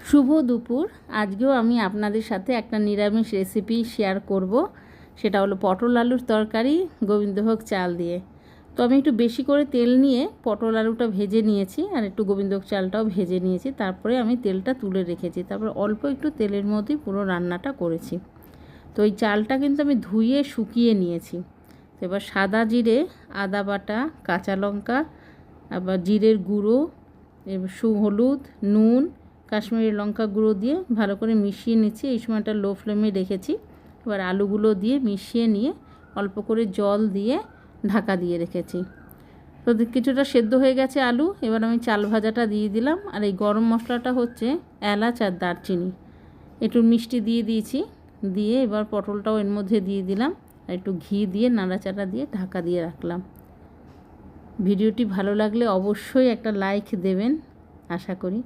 শুভ দুপুর। আজকেও আমি আপনাদের সাথে একটা নিরামিষ রেসিপি শেয়ার করব। সেটা হলো পটল আলুর তরকারি গোবিন্দভোগ চাল দিয়ে। তো আমি একটু বেশি করে তেল নিয়ে পটল আলুটা ভেজে নিয়েছি আর একটু গোবিন্দভোগ চালটাও ভেজে নিয়েছি। তারপরে আমি তেলটা তুলে রেখেছি, তারপর অল্প একটু তেলের মধ্যেই পুরো রান্নাটা করেছি। তো এই চালটা কিন্তু আমি ধুয়ে শুকিয়ে নিয়েছি। তো এবার সাদা জিরে, আদা বাটা, কাঁচা লঙ্কা, আবার জিরের গুঁড়ো, এবার হলুদ, নুন, কাশ্মীরি লঙ্কা গুঁড়ো দিয়ে ভালো করে মিশিয়ে নিচ্ছি। এই সময়টা লো ফ্লেমে রেখেছি। এবার আলুগুলো দিয়ে মিশিয়ে নিয়ে অল্প করে জল দিয়ে ঢাকা দিয়ে রেখেছি। তো কিছুটা সেদ্ধ হয়ে গেছে আলু। এবার আমি চাল ভাজাটা দিয়ে দিলাম। আর এই গরম মশলাটা হচ্ছে এলাচ আর দারচিনি, একটু মিষ্টি দিয়ে দিয়েছি। দিয়ে এবার পটলটাও এর মধ্যে দিয়ে দিলাম আর একটু ঘি দিয়ে নাড়াচাড়া দিয়ে ঢাকা দিয়ে রাখলাম। ভিডিওটি ভালো লাগলে অবশ্যই একটা লাইক দেবেন আশা করি।